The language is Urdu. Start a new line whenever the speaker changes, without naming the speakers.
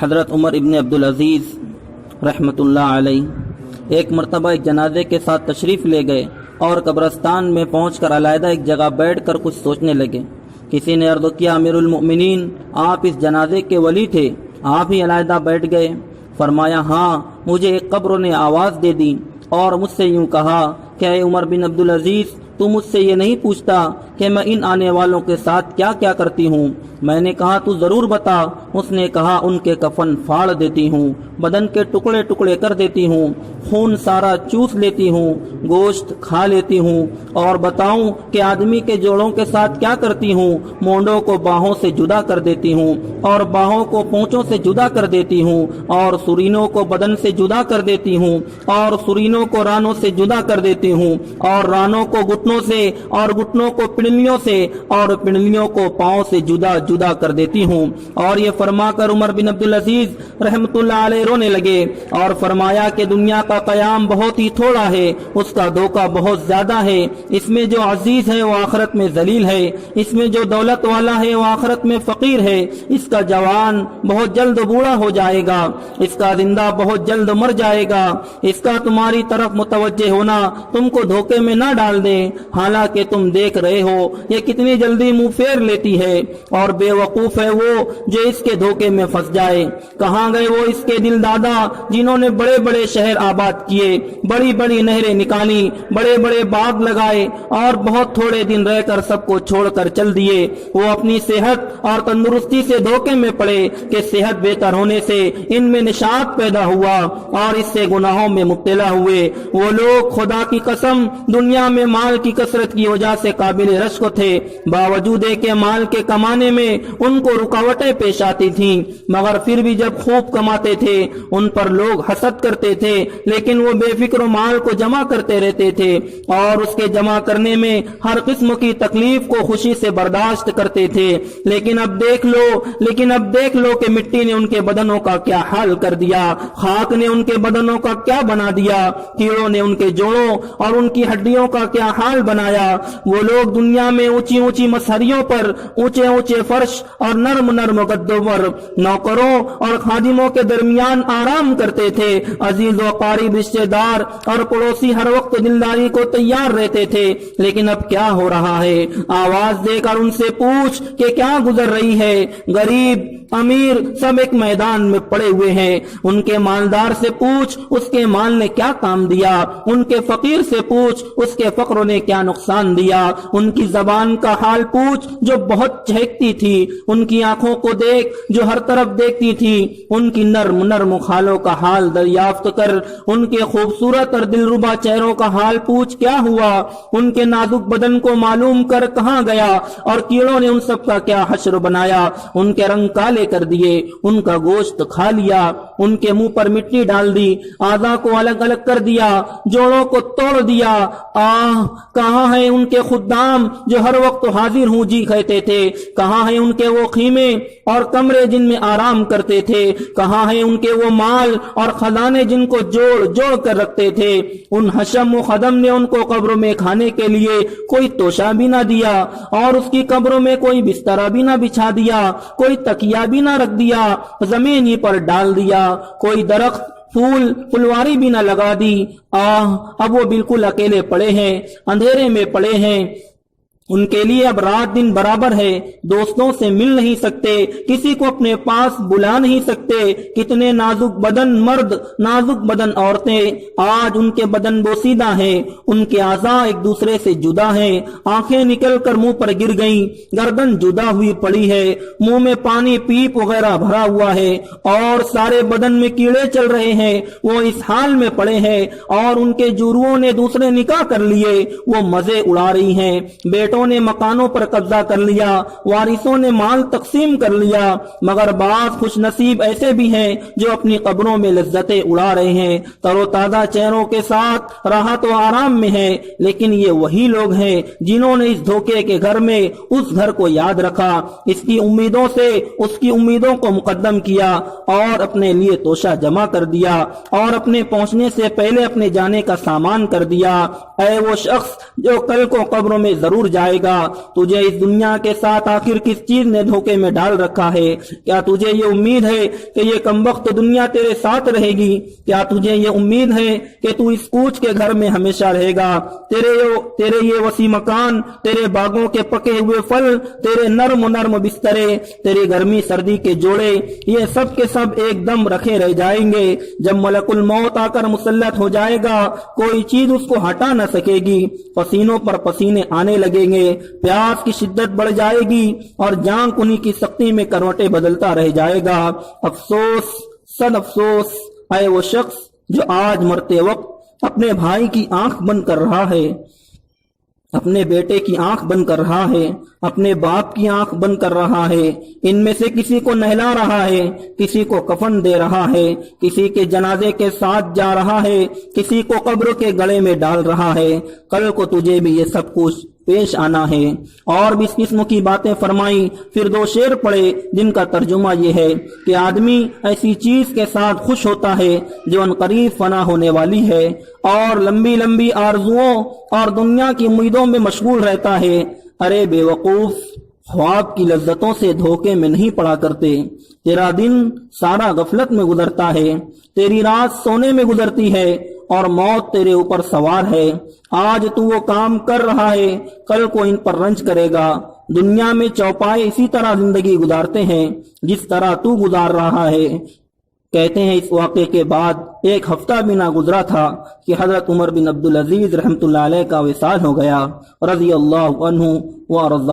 حضرت عمر ابن عبدالعزیز رحمۃ اللہ علیہ ایک مرتبہ ایک جنازے کے ساتھ تشریف لے گئے اور قبرستان میں پہنچ کر علیحدہ ایک جگہ بیٹھ کر کچھ سوچنے لگے۔ کسی نے عرض کیا، امیر المؤمنین، آپ اس جنازے کے ولی تھے، آپ ہی علیحدہ بیٹھ گئے؟ فرمایا، ہاں، مجھے ایک قبر نے آواز دے دی اور مجھ سے یوں کہا کہ اے عمر بن عبدالعزیز، تو مجھ سے یہ نہیں پوچھتا کہ میں ان آنے والوں کے ساتھ کیا کیا کرتی ہوں؟ میں نے کہا، تو ضرور بتا۔ اس نے کہا، ان کے کفن پھاڑ دیتی ہوں، بدن کے ٹکڑے ٹکڑے کر دیتی ہوں، خون سارا چوس لیتی ہوں، گوشت کھا لیتی ہوں، اور بتاؤں کہ آدمی کے جوڑوں کے ساتھ کیا کرتی ہوں؟ مونڈوں کو باہوں سے جدا کر دیتی ہوں، اور باہوں کو پونچوں سے جدا کر دیتی ہوں، اور سرینوں کو بدن سے جدا کر دیتی ہوں، اور سرینوں کو رانوں سے جدا کر دیتی ہوں، اور رانوں کو گھٹنوں سے، اور گھٹنوں کو پنڈلیوں سے، اور پنڈلیوں کو پاؤں سے جدا جدا کر دیتی ہوں۔ اور یہ فرما کر عمر بن عبدالعزیز رحمت اللہ علیہ رونے لگے اور فرمایا کہ دنیا کا قیام بہت ہی تھوڑا ہے، اس کا دھوکہ بہت زیادہ ہے، اس میں جو عزیز ہے وہ آخرت میں ذلیل ہے، اس میں جو دولت والا ہے وہ آخرت میں فقیر ہے، اس کا جوان بہت جلد بوڑھا ہو جائے گا، اس کا زندہ بہت جلد مر جائے گا، اس کا تمہاری طرف متوجہ ہونا تم کو دھوکے میں نہ ڈال دے، حالانکہ تم دیکھ رہے ہو یہ کتنی جلدی منہ پھیر لیتی ہے، اور بے وقوف ہے وہ جو اس کے دھوکے میں پھنس جائے۔ کہاں گئے وہ اس کے دل دادا جنہوں نے بڑے بڑے شہر آباد کیے، بڑی بڑی نہریں نکالی، بڑے بڑے باغ لگائے، اور بہت تھوڑے دن رہ کر سب کو چھوڑ کر چل دیے؟ وہ اپنی صحت اور تندرستی سے دھوکے میں پڑے کہ صحت بہتر ہونے سے ان میں نشاط پیدا ہوا اور اس سے گناہوں میں مبتلا ہوئے۔ وہ لوگ خدا کی قسم دنیا میں مال کی کثرت کی وجہ سے قابل رشک تھے، باوجود کہ مال کے کمانے میں ان کو رکاوٹیں پیش آتی تھیں، مگر پھر بھی جب خوب کماتے تھے ان پر لوگ حسد کرتے تھے، لیکن وہ بے فکر و مال کو جمع کرتے رہتے تھے اور اس کے جمع کرنے میں ہر قسم کی تکلیف کو خوشی سے برداشت کرتے تھے۔ لیکن اب دیکھ لو کہ مٹی نے ان کے بدنوں کا کیا حال کر دیا، خاک نے ان کے بدنوں کا کیا بنا دیا، کیڑوں نے ان کے جوڑوں اور ان کی ہڈیوں کا کیا حال بنایا۔ وہ لوگ دنیا میں اونچی اونچی مسہریوں پر، اونچے اونچے فرش اور نرم نرم گدوں پر نوکروں اور خادموں کے درمیان آرام کرتے تھے، عزیز و قریب رشتے دار اور پڑوسی ہر وقت دلداری کو تیار رہتے تھے۔ لیکن اب کیا ہو رہا ہے؟ آواز دے کر ان سے پوچھ کہ کیا گزر رہی ہے۔ غریب امیر سب ایک میدان میں پڑے ہوئے ہیں۔ ان کے مالدار سے پوچھ اس کے مال نے کیا کام دیا، ان کے فقیر سے پوچھ اس کے فقر نے کیا نقصان دیا، ان کی زبان کا حال پوچھ جو بہت چہکتی تھی، ان کی آنکھوں کو دیکھ جو ہر طرف دیکھتی تھی، ان کی نرم نرم خالوں کا حال دریافت کر ان کے خوبصورت اور دلربا چہروں کا حال پوچھ کیا ہوا، ان کے نازک بدن کو معلوم کر کہاں گیا، اور کیڑوں نے ان سب کا کیا حشر بنایا، ان کے رنگ کالے کر دیے، ان کا گوشت کھا لیا، ان کے منہ پر مٹی ڈال دی، اعضاء کو الگ الگ کر دیا، جوڑوں کو توڑ دیا۔ کہاں ہیں ان کے خدام جو ہر وقت حاضر ہوں جی کہتے تھے؟ کہاں ہیں ان کے وہ خیمے اور کمرے جن میں آرام کرتے تھے؟ کہاں ہیں ان کے وہ مال اور خزانے جن کو جوڑ جوڑ کر رکھتے تھے؟ ان حشم و خدم نے ان کو قبروں میں کھانے کے لیے کوئی توشہ بھی نہ دیا، اور اس کی قبروں میں کوئی بسترا بھی نہ بچھا دیا، کوئی تکیہ بھی نہ رکھ دیا، زمین ہی پر ڈال دیا، کوئی درخت پھول پھلواری بھی نہ لگا دی۔ اب وہ بالکل اکیلے پڑے ہیں، اندھیرے میں پڑے ہیں، ان کے لیے اب رات دن برابر ہے، دوستوں سے مل نہیں سکتے، کسی کو اپنے پاس بلا نہیں سکتے۔ کتنے نازک بدن مرد، نازک بدن عورتیں، آج ان کے بدن بوسیدہ ہیں، ان کے اعضاء ایک دوسرے سے جدا ہیں، آنکھیں نکل کر منہ پر گر گئیں، گردن جدا ہوئی پڑی ہے، منہ میں پانی پیپ وغیرہ بھرا ہوا ہے، اور سارے بدن میں کیڑے چل رہے ہیں۔ وہ اس حال میں پڑے ہیں اور ان کے جوروؤں نے دوسرے نکاح کر لیے، وہ مزے اڑا رہی ہیں، بیٹوں نے مکانوں پر قبضہ کر لیا، وارثوں نے مال تقسیم کر لیا، مگر بعض خوش نصیب ایسے بھی ہیں جو اپنی قبروں میں لذتیں اڑا رہے ہیں، تر و تازہ چہروں کے ساتھ راحت و آرام میں ہیں۔ لیکن یہ وہی لوگ ہیں جنہوں نے اس دھوکے کے گھر میں اس گھر کو یاد رکھا، اس کی امیدوں سے اس کی امیدوں کو مقدم کیا، اور اپنے لیے توشہ جمع کر دیا، اور اپنے پہنچنے سے پہلے اپنے جانے کا سامان کر دیا۔ اے وہ شخص جو کل کو قبروں میں ضرور جائے جائے گا۔ تجھے اس دنیا کے ساتھ آخر کس چیز نے دھوکے میں ڈال رکھا ہے؟ کیا تجھے یہ امید ہے کہ یہ کمبخت دنیا تیرے ساتھ رہے گی؟ کیا تجھے یہ امید ہے کہ تو اس کوچ کے گھر میں ہمیشہ رہے گا؟ تیرے یہ وسیع مکان، تیرے باغوں کے پکے ہوئے پھل، تیرے نرم بسترے، تیری گرمی سردی کے جوڑے، یہ سب کے سب ایک دم رکھے رہ جائیں گے۔ جب ملک الموت آ کر مسلط ہو جائے گا، کوئی چیز اس کو ہٹا نہ سکے گی۔ پسینوں پر پسینے آنے لگیں گے، پیاس کی شدت بڑھ جائے گی اور جان کنی کی سختی میں کروٹیں بدلتا رہ جائے گا۔ افسوس، صد افسوس، اے وہ شخص جو آج مرتے وقت اپنے بھائی کی آنکھ بند کر رہا ہے، اپنے بیٹے کی آنکھ بند کر رہا ہے، اپنے باپ کی آنکھ بند کر رہا ہے۔ ان میں سے کسی کو نہلا رہا ہے، کسی کو کفن دے رہا ہے، کسی کے جنازے کے ساتھ جا رہا ہے، کسی کو قبر کے گڑے میں ڈال رہا ہے۔ کل کو تجھے بھی یہ سب کچھ پیش آنا ہے۔ اور بھی اس قسم کی باتیں فرمائیں۔ پھر دو شعر پڑے جن کا ترجمہ یہ ہے کہ آدمی ایسی چیز کے ساتھ خوش ہوتا ہے جو عنقریب فنا ہونے والی ہے، اور لمبی لمبی آرزوؤں اور دنیا کی امیدوں میں مشغول رہتا ہے۔ ارے بے وقوف، خواب کی لذتوں سے دھوکے میں نہیں پڑا کرتے۔ تیرا دن سارا غفلت میں گزرتا ہے، تیری رات سونے میں گزرتی ہے، اور موت تیرے اوپر سوار ہے۔ آج تو وہ کام کر رہا ہے، کل کو ان پر رنج کرے گا۔ دنیا میں چوپائے اسی طرح زندگی گزارتے ہیں جس طرح تو گزار رہا ہے۔ کہتے ہیں اس واقعے کے بعد ایک ہفتہ بھی نہ گزرا تھا کہ حضرت عمر بن عبدالعزیز رحمۃ اللہ علیہ کا وصال ہو گیا، رضی اللہ عنہ وارضاہ۔